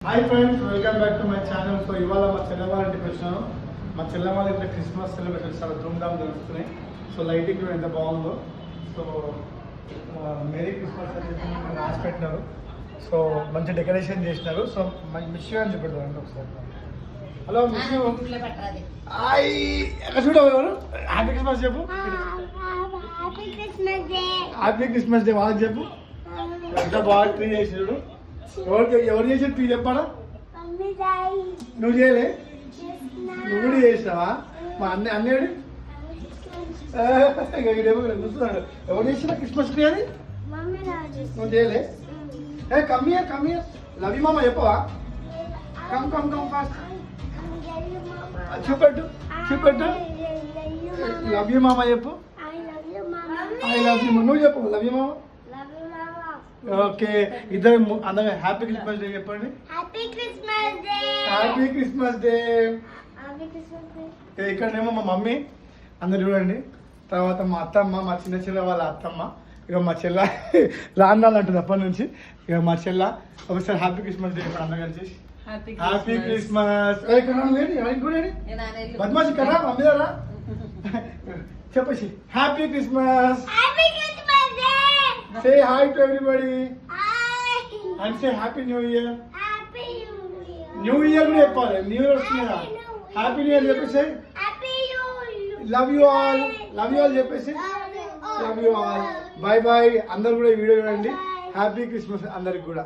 Hi friends, welcome back to my channel. So ఇవాళ మా చెల్లెవాళ్ళ ఇంటికి వచ్చినాను. మా చెల్లెవాళ్ళ ఇంట్లో క్రిస్మస్ సెలబ్రేషన్స్ చాలా ధూమ్ధామ్ జరుగుతున్నాయి. సో లైటింగ్ కూడా ఎంత బాగుందో. సో మేరీ క్రిస్మస్ అని చెప్పి రాసి పెట్టినారు. సో మంచి డెకరేషన్ చేసినారు. సో మిస్ యూ అని చెప్పారు ఒకసారి. Hello miss you. చూడవు ఎవరు? హ్యాపీ క్రిస్మస్ చెప్పు. హ్యాపీ క్రిస్మస్ డే వాళ్ళకి చెప్పు. ఎంత బాగా ట్రీ చేసాడు. ఎవరు చేసాడు ట్రీ చెప్పాడా? నువ్వు చేయలే? నువ్వు కూడా చేసినావా? మా అన్నయ్యడు చూస్తున్నాడు. ఎవరు చేసినా క్రిస్మస్ ట్రీ అని? నువ్వు చేయలే? ఏ కమ్మియర్ లవ్ యూ మామ చెప్పవా? Come fast. చూపెట్టు లవ్ యూ మామ చెప్పు. I love you. నువ్వు చెప్పు లవ్ యూ మామ. ఓకే, ఇద్దరు అందరూ హ్యాపీ క్రిస్మస్ డే చెప్పండి. Happy Christmas day. ఇక్కడనేమో మా మమ్మీ అందరు చూడండి. తర్వాత మా అత్తమ్మ, మా చిన్న చెల్ల వాళ్ళ అత్తమ్మ. ఇక మా చెల్ల రాండాలంటుంది అప్పటి నుంచి. ఇక మా చెల్ల ఒకసారి హ్యాపీ క్రిస్మస్ డే ఇప్పుడు అందరు కలిసి హ్యాపీ క్రిస్మస్. బద్మాషి కదా మమ్మీ దగ్గర చెప్పేసి happy Christmas. Say hi to everybody. Hi. And say happy new year. Happy new year కూడా చెప్పాలి. న్యూ ఇయర్ వస్తుందా? హ్యాపీ న్యూ ఇయర్ చెప్పేసి. లవ్ యూ ఆల్ చెప్పేసి. Love you all. బై అందరు కూడా ఈ వీడియో చూడండి. హ్యాపీ క్రిస్మస్ అందరికి కూడా.